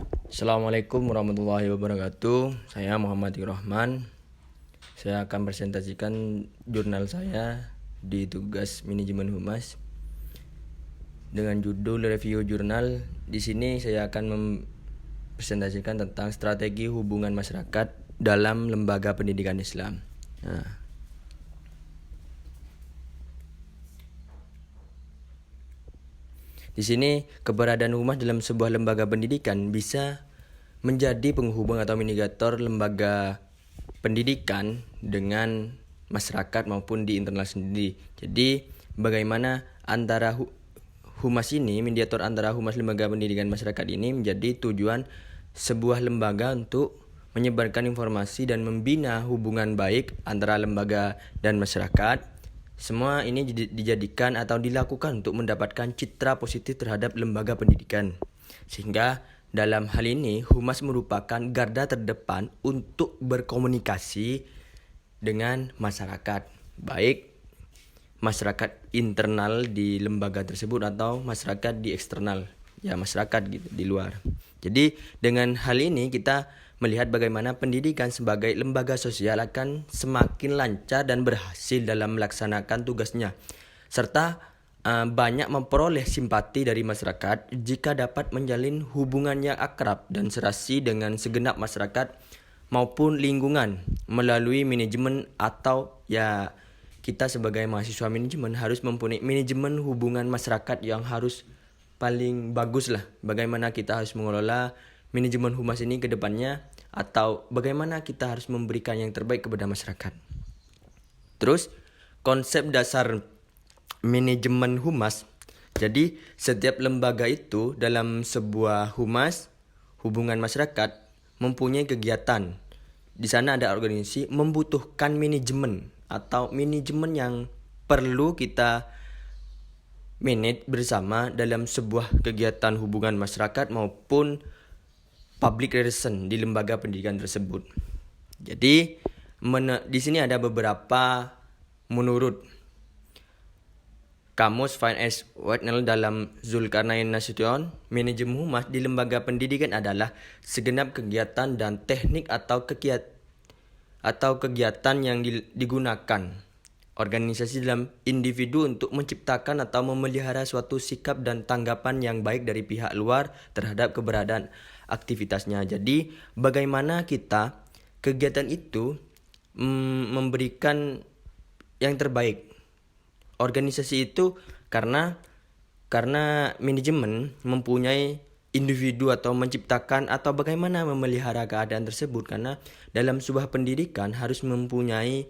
Assalamualaikum warahmatullahi wabarakatuh. Saya Muhammad Irrahman. Saya akan presentasikan jurnal saya di tugas manajemen humas dengan judul review jurnal. Di sini saya akan mempresentasikan tentang strategi hubungan masyarakat dalam lembaga pendidikan Islam. Di sini keberadaan humas dalam sebuah lembaga pendidikan bisa menjadi penghubung atau mediator lembaga pendidikan dengan masyarakat maupun di internal sendiri. Jadi bagaimana antara humas ini, mediator antara humas lembaga pendidikan masyarakat ini menjadi tujuan sebuah lembaga untuk menyebarkan informasi dan membina hubungan baik antara lembaga dan masyarakat. Semua ini dijadikan atau dilakukan untuk mendapatkan citra positif terhadap lembaga pendidikan. Sehingga dalam hal ini humas merupakan garda terdepan untuk berkomunikasi dengan masyarakat, baik masyarakat internal di lembaga tersebut atau masyarakat di eksternal, ya masyarakat gitu di luar. Jadi dengan hal ini kita melihat bagaimana pendidikan sebagai lembaga sosial akan semakin lancar dan berhasil dalam melaksanakan tugasnya, serta banyak memperoleh simpati dari masyarakat jika dapat menjalin hubungan yang akrab dan serasi dengan segenap masyarakat maupun lingkungan melalui manajemen atau ya kita sebagai mahasiswa manajemen harus mempunyai manajemen hubungan masyarakat yang harus paling bagus lah. Bagaimana kita harus mengelola manajemen humas ini ke depannya atau bagaimana kita harus memberikan yang terbaik kepada masyarakat. Terus konsep dasar manajemen humas. Jadi setiap lembaga itu dalam sebuah humas hubungan masyarakat mempunyai kegiatan. Di sana ada organisasi membutuhkan manajemen atau manajemen yang perlu kita manage bersama dalam sebuah kegiatan hubungan masyarakat maupun public relation di lembaga pendidikan tersebut. Jadi di sini ada beberapa menurut Kamus Fine Arts Whitnell dalam Zulkarnain Nasution, manajemen humas di lembaga pendidikan adalah segenap kegiatan dan teknik atau kegiatan yang digunakan organisasi dalam individu untuk menciptakan atau memelihara suatu sikap dan tanggapan yang baik dari pihak luar terhadap keberadaan aktivitasnya. Jadi bagaimana kita kegiatan itu memberikan yang terbaik. Organisasi itu karena manajemen mempunyai individu atau menciptakan atau bagaimana memelihara keadaan tersebut, karena dalam sebuah pendidikan harus mempunyai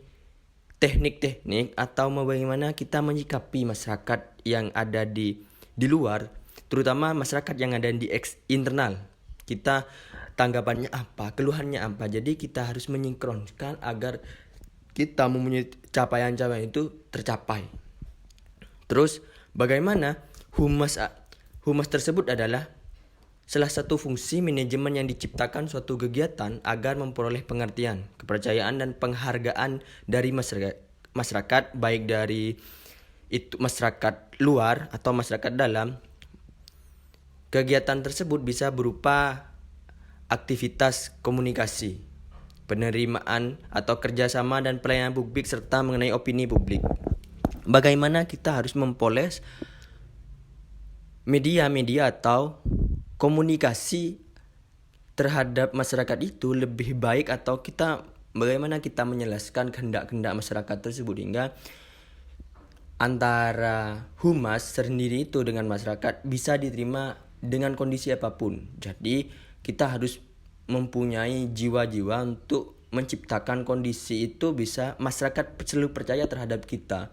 teknik-teknik atau bagaimana kita menyikapi masyarakat yang ada di luar, terutama masyarakat yang ada di internal. Kita tanggapannya apa, keluhannya apa. Jadi kita harus menyinkronkan agar kita mempunyai capaian-capaian itu tercapai. Terus bagaimana humas tersebut adalah salah satu fungsi manajemen yang diciptakan suatu kegiatan agar memperoleh pengertian, kepercayaan dan penghargaan dari masyarakat baik dari itu masyarakat luar atau masyarakat dalam. Kegiatan tersebut bisa berupa aktivitas komunikasi, penerimaan atau kerjasama dan pelayanan publik serta mengenai opini publik. Bagaimana kita harus mempoles media-media atau komunikasi terhadap masyarakat itu lebih baik, atau bagaimana kita menjelaskan kehendak-kehendak masyarakat tersebut hingga antara humas sendiri itu dengan masyarakat bisa diterima dengan kondisi apapun. Jadi kita harus mempunyai jiwa-jiwa untuk menciptakan kondisi itu bisa masyarakat selalu percaya terhadap kita.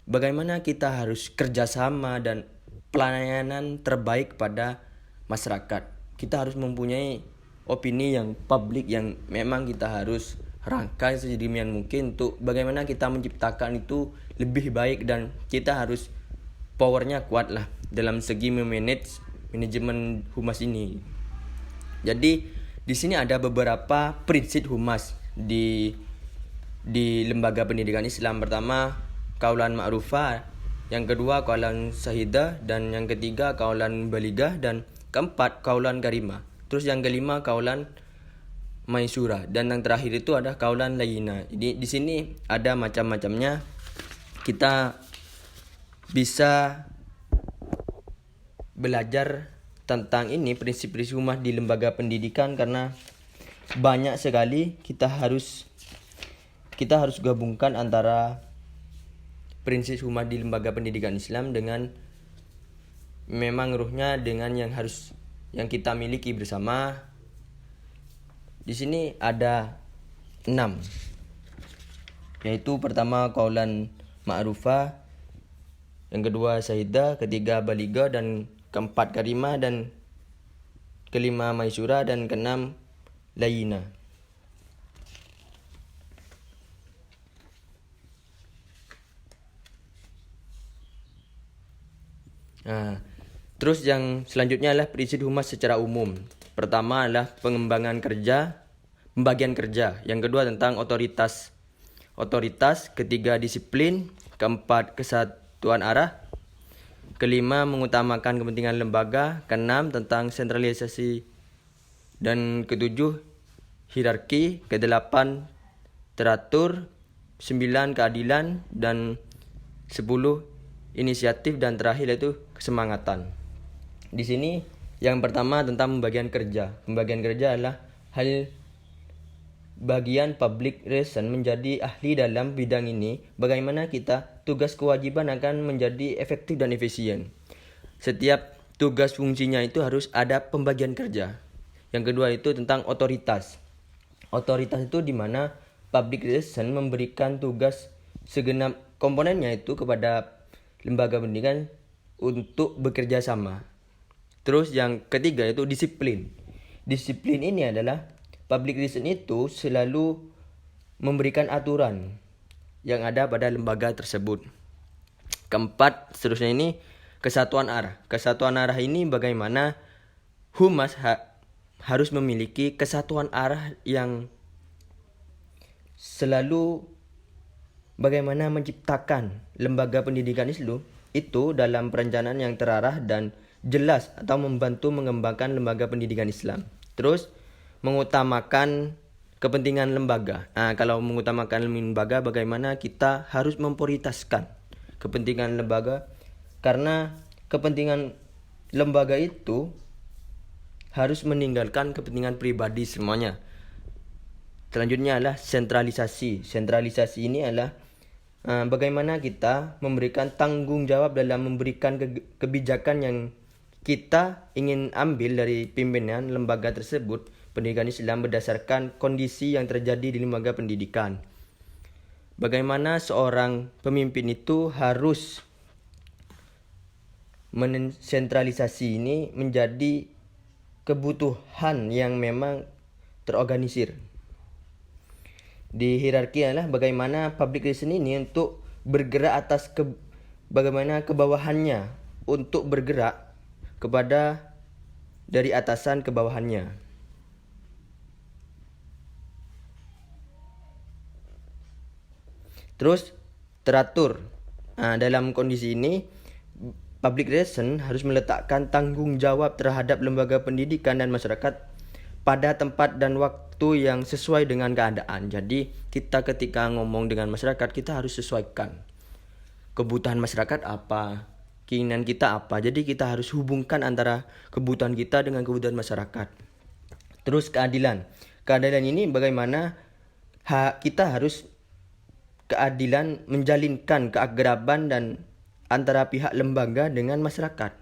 Bagaimana kita harus kerjasama dan pelayanan terbaik pada masyarakat. Kita harus mempunyai opini yang publik yang memang kita harus rangkai sedemikian mungkin untuk bagaimana kita menciptakan itu lebih baik, dan kita harus powernya kuat lah dalam segi memanage manajemen humas ini. Jadi di sini ada beberapa prinsip humas di lembaga pendidikan Islam. Pertama, qaulan ma'rufah, yang kedua qaulan syahidah, dan yang ketiga qaulan baligah, dan keempat kaulan karimah. Terus yang kelima kaulan maisura, dan yang terakhir itu ada kaulan layina. Jadi di sini ada macam-macamnya. Kita bisa belajar tentang ini prinsip-prinsip humas di lembaga pendidikan, karena banyak sekali kita harus gabungkan antara prinsip humas di lembaga pendidikan Islam dengan memang ruhnya dengan yang kita miliki bersama. Di sini ada 6, yaitu pertama kaulan ma'rufah, yang kedua syahidah, ketiga baligha, dan keempat karimah, dan kelima maisura, dan keenam layina. Terus yang selanjutnya adalah prinsip humas secara umum. Pertama adalah pembagian kerja. Yang kedua tentang otoritas, ketiga disiplin, keempat kesatuan arah, kelima mengutamakan kepentingan lembaga, keenam tentang sentralisasi, dan ketujuh hierarki, kedelapan teratur, 9 keadilan, dan 10 inisiatif, dan terakhir yaitu kesemangatan. Di sini yang pertama tentang pembagian kerja. Pembagian kerja adalah hal bagian public relation menjadi ahli dalam bidang ini. Bagaimana kita tugas kewajiban akan menjadi efektif dan efisien. Setiap tugas fungsinya itu harus ada pembagian kerja. Yang kedua itu tentang otoritas. Otoritas itu di mana public relation memberikan tugas segenap komponennya itu kepada lembaga pendidikan untuk bekerja sama. Terus yang ketiga itu disiplin. Disiplin ini adalah public relation itu selalu memberikan aturan yang ada pada lembaga tersebut. Keempat seterusnya ini kesatuan arah. Kesatuan arah ini bagaimana humas harus memiliki kesatuan arah yang selalu bagaimana menciptakan lembaga pendidikan Islam itu dalam perencanaan yang terarah dan jelas atau membantu mengembangkan lembaga pendidikan Islam. Terus mengutamakan kepentingan lembaga. Kalau mengutamakan lembaga, bagaimana kita harus memprioritaskan kepentingan lembaga, karena kepentingan lembaga itu harus meninggalkan kepentingan pribadi semuanya. Selanjutnya adalah sentralisasi. Sentralisasi ini adalah bagaimana kita memberikan tanggung jawab dalam memberikan kebijakan yang kita ingin ambil dari pimpinan lembaga tersebut, pendidikan Islam, berdasarkan kondisi yang terjadi di lembaga pendidikan. Bagaimana seorang pemimpin itu harus mensentralisasi ini menjadi kebutuhan yang memang terorganisir. Di hierarki adalah bagaimana public relation ini untuk bergerak atas bagaimana kebawahannya untuk bergerak kepada dari atasan ke bawahannya. Terus teratur. Dalam kondisi ini public relation harus meletakkan tanggung jawab terhadap lembaga pendidikan dan masyarakat pada tempat dan waktu yang sesuai dengan keadaan. Jadi kita ketika ngomong dengan masyarakat, kita harus sesuaikan kebutuhan masyarakat apa, keinginan kita apa. Jadi kita harus hubungkan antara kebutuhan kita dengan kebutuhan masyarakat. Terus keadilan. Keadilan ini bagaimana kita harus keadilan menjalinkan keakraban dan antara pihak lembaga dengan masyarakat.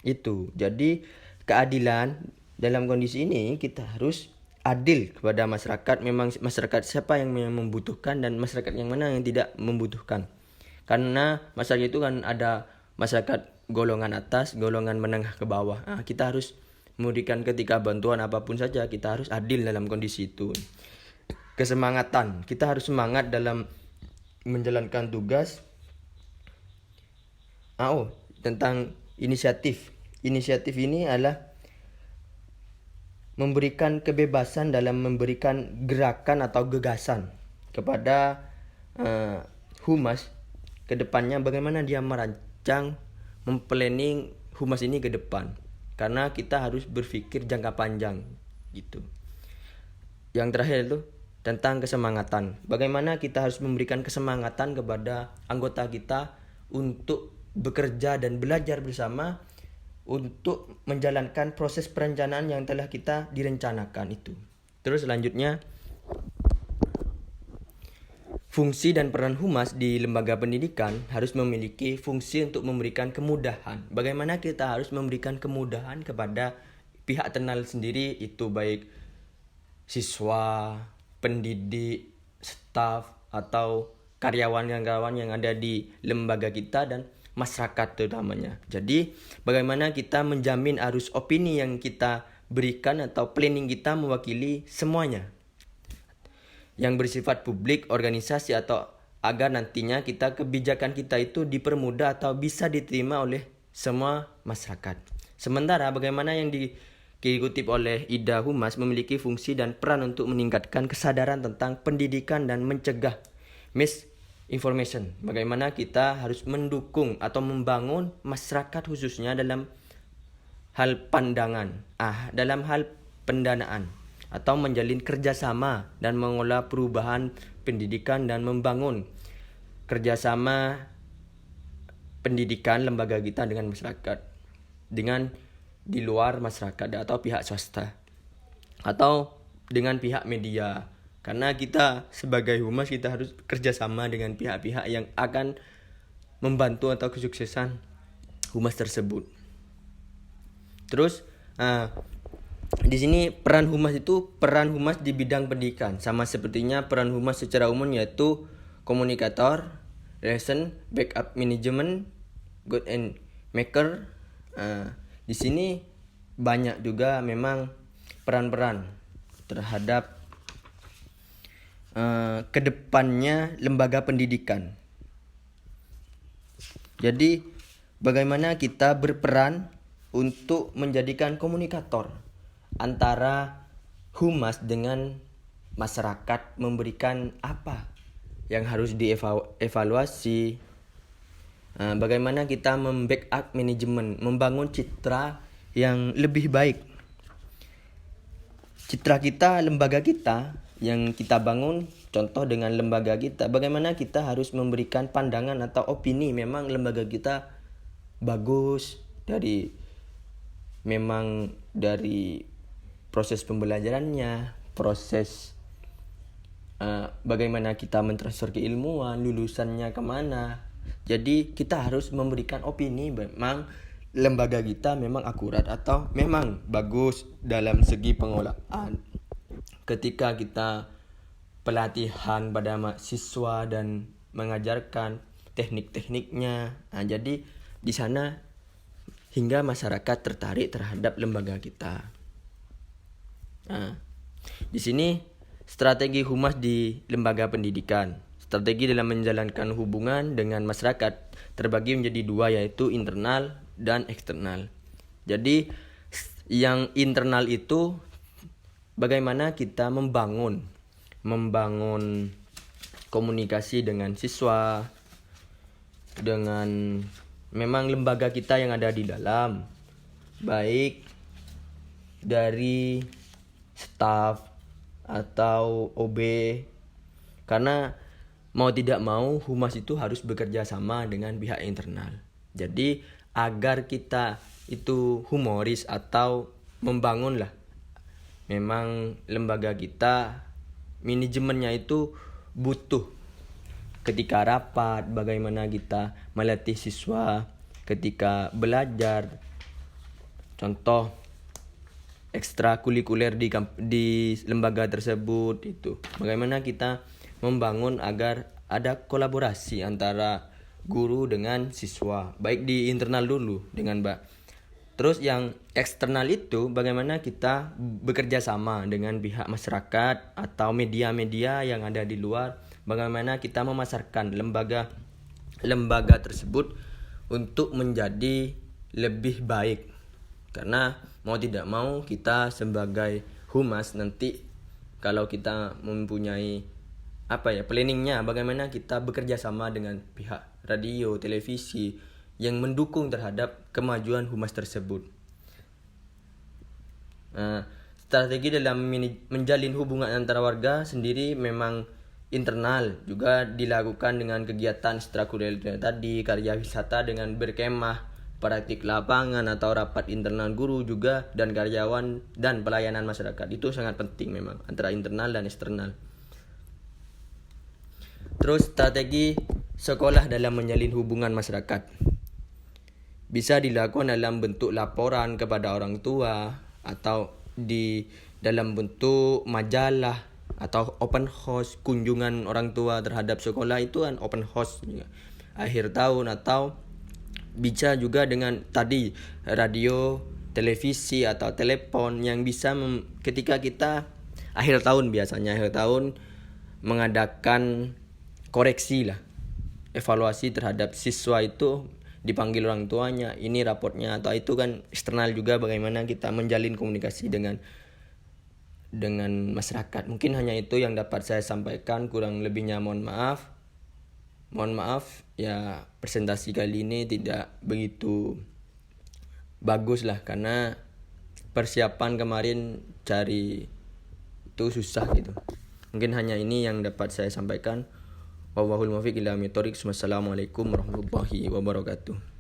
Itu. Jadi keadilan dalam kondisi ini kita harus adil kepada masyarakat. Memang masyarakat siapa yang membutuhkan dan masyarakat yang mana yang tidak membutuhkan. Karena masyarakat itu kan ada masyarakat golongan atas, golongan menengah ke bawah. Kita harus memberikan ketika bantuan apapun saja, kita harus adil dalam kondisi itu. Kesemangatan, kita harus semangat dalam menjalankan tugas. Tentang inisiatif. Inisiatif ini adalah memberikan kebebasan dalam memberikan gerakan atau gagasan kepada humas ke depannya, bagaimana dia merancang, memplanning humas ini ke depan. karena kita harus berpikir jangka panjang gitu. Yang terakhir itu tentang kesemangatan. Bagaimana kita harus memberikan kesemangatan kepada anggota kita untuk bekerja dan belajar bersama untuk menjalankan proses perencanaan yang telah kita direncanakan itu. Terus selanjutnya, fungsi dan peran humas di lembaga pendidikan harus memiliki fungsi untuk memberikan kemudahan. Bagaimana kita harus memberikan kemudahan kepada pihak internal sendiri, itu baik siswa, pendidik, staf, atau karyawan-karyawan yang ada di lembaga kita dan masyarakat terutamanya. Jadi bagaimana kita menjamin arus opini yang kita berikan atau planning kita mewakili semuanya yang bersifat publik, organisasi, atau agar nantinya kebijakan kita itu dipermudah atau bisa diterima oleh semua masyarakat. Sementara bagaimana yang dikutip oleh Ida Humas memiliki fungsi dan peran untuk meningkatkan kesadaran tentang pendidikan dan mencegah misinformation. Bagaimana kita harus mendukung atau membangun masyarakat khususnya dalam hal dalam hal pendanaan atau menjalin kerjasama dan mengolah perubahan pendidikan dan membangun kerjasama pendidikan lembaga kita dengan masyarakat, dengan di luar masyarakat atau pihak swasta atau dengan pihak media. Karena kita sebagai humas kita harus kerjasama dengan pihak-pihak yang akan membantu atau kesuksesan humas tersebut. Terus di sini peran humas di bidang pendidikan sama sepertinya peran humas secara umum, yaitu komunikator, relation, backup management, good and maker. Di sini banyak juga memang peran-peran terhadap kedepannya lembaga pendidikan. Jadi bagaimana kita berperan untuk menjadikan komunikator antara humas dengan masyarakat, memberikan apa yang harus dievaluasi, bagaimana kita membackup manajemen, membangun citra yang lebih baik. Citra kita, lembaga kita yang kita bangun, contoh dengan lembaga kita, bagaimana kita harus memberikan pandangan atau opini memang lembaga kita bagus dari proses pembelajarannya, proses bagaimana kita mentransfer keilmuan, lulusannya kemana. Jadi kita harus memberikan opini memang lembaga kita memang akurat atau memang bagus dalam segi pengolahan. Ketika kita pelatihan pada mahasiswa dan mengajarkan teknik-tekniknya, jadi di sana hingga masyarakat tertarik terhadap lembaga kita. Di sini strategi humas di lembaga pendidikan. Strategi dalam menjalankan hubungan dengan masyarakat terbagi menjadi dua, yaitu internal dan eksternal. Jadi yang internal itu bagaimana kita membangun komunikasi dengan siswa, dengan memang lembaga kita yang ada di dalam, baik dari staf atau OB, karena mau tidak mau humas itu harus bekerja sama dengan pihak internal. Jadi agar kita itu humoris atau membangunlah memang lembaga kita, manajemennya itu butuh ketika rapat, bagaimana kita melatih siswa ketika belajar, contoh ekstrakurikuler di lembaga tersebut itu. Bagaimana kita membangun agar ada kolaborasi antara guru dengan siswa, baik di internal dulu dengan Terus yang eksternal itu bagaimana kita bekerja sama dengan pihak masyarakat atau media-media yang ada di luar, bagaimana kita memasarkan lembaga tersebut untuk menjadi lebih baik. Karena mau tidak mau kita sebagai humas nanti kalau kita mempunyai planningnya, bagaimana kita bekerja sama dengan pihak radio, televisi yang mendukung terhadap kemajuan humas tersebut. Strategi dalam menjalin hubungan antara warga sendiri memang internal, juga dilakukan dengan kegiatan ekstrakurikuler tadi, karya wisata dengan berkemah, praktik lapangan atau rapat internal guru juga, dan karyawan dan pelayanan masyarakat. Itu sangat penting memang antara internal dan eksternal. Terus strategi sekolah dalam menjalin hubungan masyarakat bisa dilakukan dalam bentuk laporan kepada orang tua atau di dalam bentuk majalah atau open house, kunjungan orang tua terhadap sekolah itu kan open house juga. Akhir tahun, atau bisa juga dengan tadi radio, televisi atau telepon yang bisa ketika kita akhir tahun, biasanya akhir tahun mengadakan koreksi lah, evaluasi terhadap siswa itu, dipanggil orang tuanya, ini raportnya, atau itu kan eksternal juga, bagaimana kita menjalin komunikasi dengan masyarakat. Mungkin hanya itu yang dapat saya sampaikan, kurang lebihnya mohon maaf. Mohon maaf ya, presentasi kali ini tidak begitu bagus lah, karena persiapan kemarin cari itu susah gitu. Mungkin hanya ini yang dapat saya sampaikan. Wallahul muwaffiq ila aqwamit thoriq. Wassalamualaikum warahmatullahi wabarakatuh.